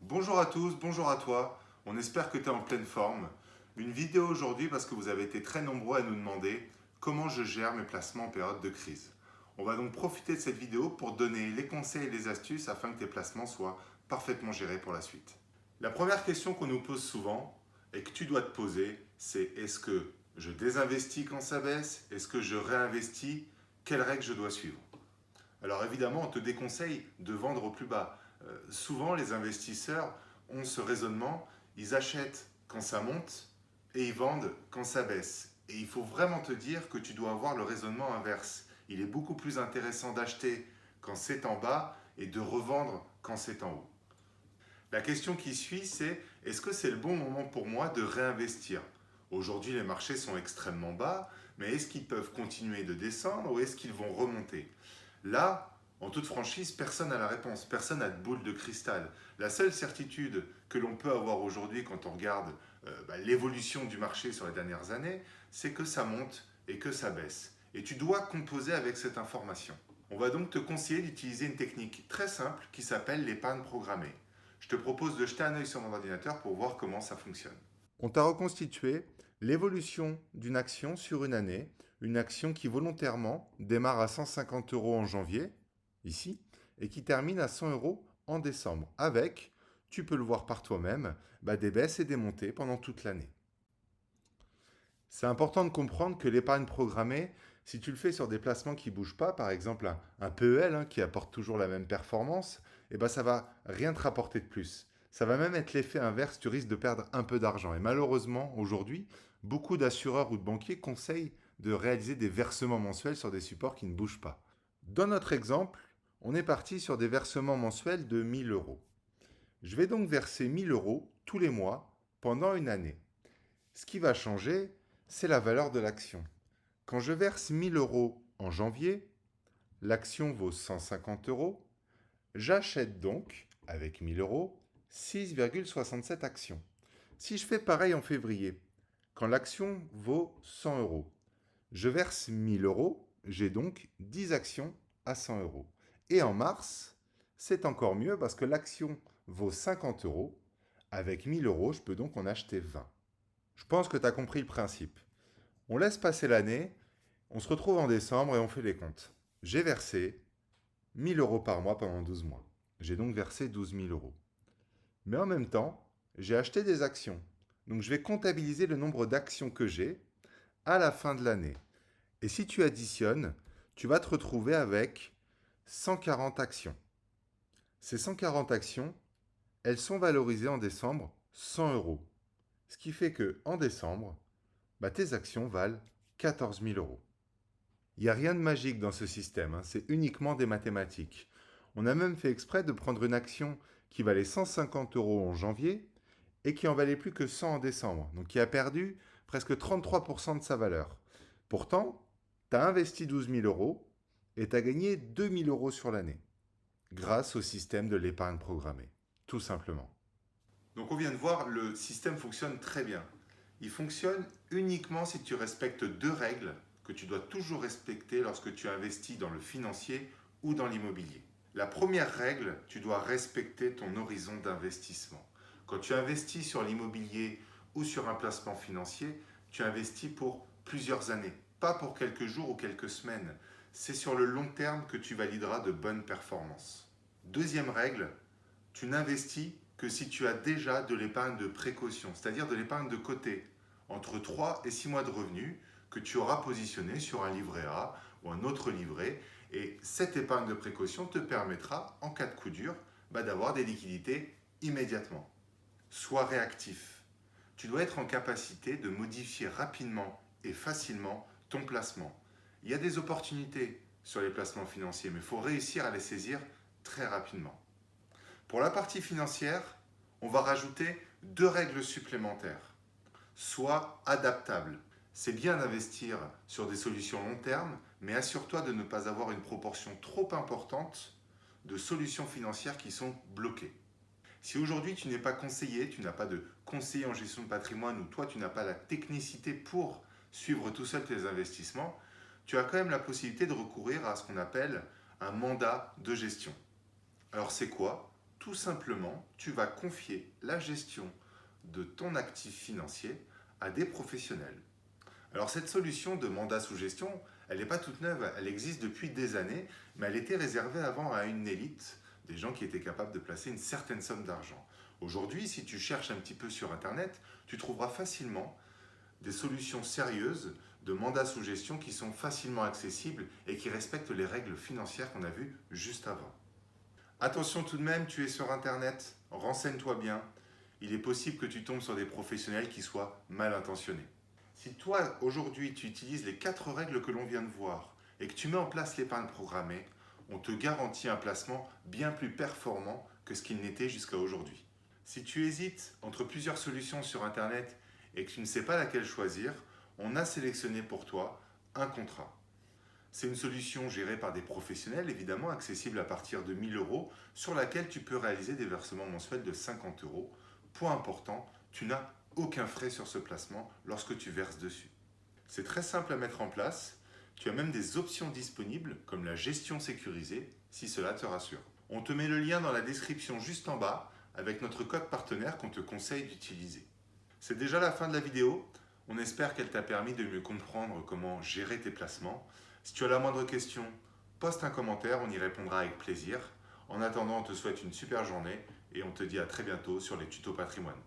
Bonjour à tous, bonjour à toi. On espère que tu es en pleine forme. Une vidéo aujourd'hui parce que vous avez été très nombreux à nous demander comment je gère mes placements en période de crise. On va donc profiter de cette vidéo pour donner les conseils et les astuces afin que tes placements soient parfaitement gérés pour la suite. La première question qu'on nous pose souvent et que tu dois te poser, c'est est-ce que je désinvestis quand ça baisse? Est-ce que je réinvestis? Quelles règles je dois suivre? Alors évidemment, on te déconseille de vendre au plus bas. Souvent, les investisseurs ont ce raisonnement, ils achètent quand ça monte et ils vendent quand ça baisse. Et il faut vraiment te dire que tu dois avoir le raisonnement inverse. Il est beaucoup plus intéressant d'acheter quand c'est en bas et de revendre quand c'est en haut. La question qui suit, c'est est-ce que c'est le bon moment pour moi de réinvestir? Aujourd'hui, les marchés sont extrêmement bas, mais est-ce qu'ils peuvent continuer de descendre ou est-ce qu'ils vont remonter? Là, en toute franchise, personne n'a la réponse, personne n'a de boule de cristal. La seule certitude que l'on peut avoir aujourd'hui quand on regarde l'évolution du marché sur les dernières années, c'est que ça monte et que ça baisse. Et tu dois composer avec cette information. On va donc te conseiller d'utiliser une technique très simple qui s'appelle l'épargne programmée. Je te propose de jeter un œil sur mon ordinateur pour voir comment ça fonctionne. On t'a reconstitué l'évolution d'une action sur une action qui volontairement démarre à 150 euros en janvier, ici, et qui termine à 100 euros en décembre, avec, tu peux le voir par toi-même, des baisses et des montées pendant toute l'année. C'est important de comprendre que l'épargne programmée, si tu le fais sur des placements qui ne bougent pas, par exemple un PEL qui apporte toujours la même performance, ça va rien te rapporter de plus. Ça va même être l'effet inverse, tu risques de perdre un peu d'argent. Et malheureusement, aujourd'hui, beaucoup d'assureurs ou de banquiers conseillent de réaliser des versements mensuels sur des supports qui ne bougent pas. Dans notre exemple, on est parti sur des versements mensuels de 1000 euros. Je vais donc verser 1000 euros tous les mois pendant une année. Ce qui va changer, c'est la valeur de l'action. Quand je verse 1000 euros en janvier, l'action vaut 150 euros. J'achète donc, avec 1000 euros, 6,67 actions. Si je fais pareil en février, quand l'action vaut 100 euros, je verse 1000 euros, j'ai donc 10 actions à 100 euros. Et en mars, c'est encore mieux parce que l'action vaut 50 euros. Avec 1000 euros, je peux donc en acheter 20. Je pense que tu as compris le principe. On laisse passer l'année, on se retrouve en décembre et on fait les comptes. J'ai versé 1000 euros par mois pendant 12 mois. J'ai donc versé 12 000 euros. Mais en même temps, j'ai acheté des actions. Donc je vais comptabiliser le nombre d'actions que j'ai à la fin de l'année. Et si tu additionnes, tu vas te retrouver avec 140 actions. Ces 140 actions, elles sont valorisées en décembre 100 euros. Ce qui fait que en décembre, tes actions valent 14 000 euros. Il n'y a rien de magique dans ce système, c'est uniquement des mathématiques. On a même fait exprès de prendre une action qui valait 150 euros en janvier et qui en valait plus que 100 en décembre, donc qui a perdu presque 33% de sa valeur. Pourtant, tu as investi 12 000 euros et tu as gagné 2 000 euros sur l'année, grâce au système de l'épargne programmée, tout simplement. Donc on vient de voir, le système fonctionne très bien. Il fonctionne uniquement si tu respectes deux règles que tu dois toujours respecter lorsque tu investis dans le financier ou dans l'immobilier. La première règle, tu dois respecter ton horizon d'investissement. Quand tu investis sur l'immobilier ou sur un placement financier, tu investis pour plusieurs années, pas pour quelques jours ou quelques semaines. C'est sur le long terme que tu valideras de bonnes performances. Deuxième règle, tu n'investis que si tu as déjà de l'épargne de précaution, c'est-à-dire de l'épargne de côté, entre 3 et 6 mois de revenus que tu auras positionné sur un livret A ou un autre livret. Et cette épargne de précaution te permettra, en cas de coup dur, d'avoir des liquidités immédiatement. Sois réactif. Tu dois être en capacité de modifier rapidement et facilement ton placement. Il y a des opportunités sur les placements financiers, mais il faut réussir à les saisir très rapidement. Pour la partie financière, on va rajouter deux règles supplémentaires. Sois adaptable. C'est bien d'investir sur des solutions long terme, mais assure-toi de ne pas avoir une proportion trop importante de solutions financières qui sont bloquées. Si aujourd'hui tu n'es pas conseiller, tu n'as pas de conseiller en gestion de patrimoine ou toi tu n'as pas la technicité pour suivre tout seul tes investissements, tu as quand même la possibilité de recourir à ce qu'on appelle un mandat de gestion. Alors c'est quoi? Tout simplement, tu vas confier la gestion de ton actif financier à des professionnels. Alors cette solution de mandat sous gestion, elle n'est pas toute neuve, elle existe depuis des années, mais elle était réservée avant à une élite, des gens qui étaient capables de placer une certaine somme d'argent. Aujourd'hui, si tu cherches un petit peu sur Internet, tu trouveras facilement des solutions sérieuses de mandats sous gestion qui sont facilement accessibles et qui respectent les règles financières qu'on a vues juste avant. Attention tout de même, tu es sur Internet, renseigne-toi bien. Il est possible que tu tombes sur des professionnels qui soient mal intentionnés. Si toi, aujourd'hui, tu utilises les 4 règles que l'on vient de voir et que tu mets en place l'épargne programmée, on te garantit un placement bien plus performant que ce qu'il n'était jusqu'à aujourd'hui. Si tu hésites entre plusieurs solutions sur Internet et que tu ne sais pas laquelle choisir, on a sélectionné pour toi un contrat. C'est une solution gérée par des professionnels, évidemment, accessible à partir de 1 000 €, sur laquelle tu peux réaliser des versements mensuels de 50 €. Point important, tu n'as aucun frais sur ce placement lorsque tu verses dessus. C'est très simple à mettre en place. Tu as même des options disponibles, comme la gestion sécurisée, si cela te rassure. On te met le lien dans la description juste en bas, avec notre code partenaire qu'on te conseille d'utiliser. C'est déjà la fin de la vidéo. On espère qu'elle t'a permis de mieux comprendre comment gérer tes placements. Si tu as la moindre question, poste un commentaire, on y répondra avec plaisir. En attendant, on te souhaite une super journée et on te dit à très bientôt sur les tutos patrimoine.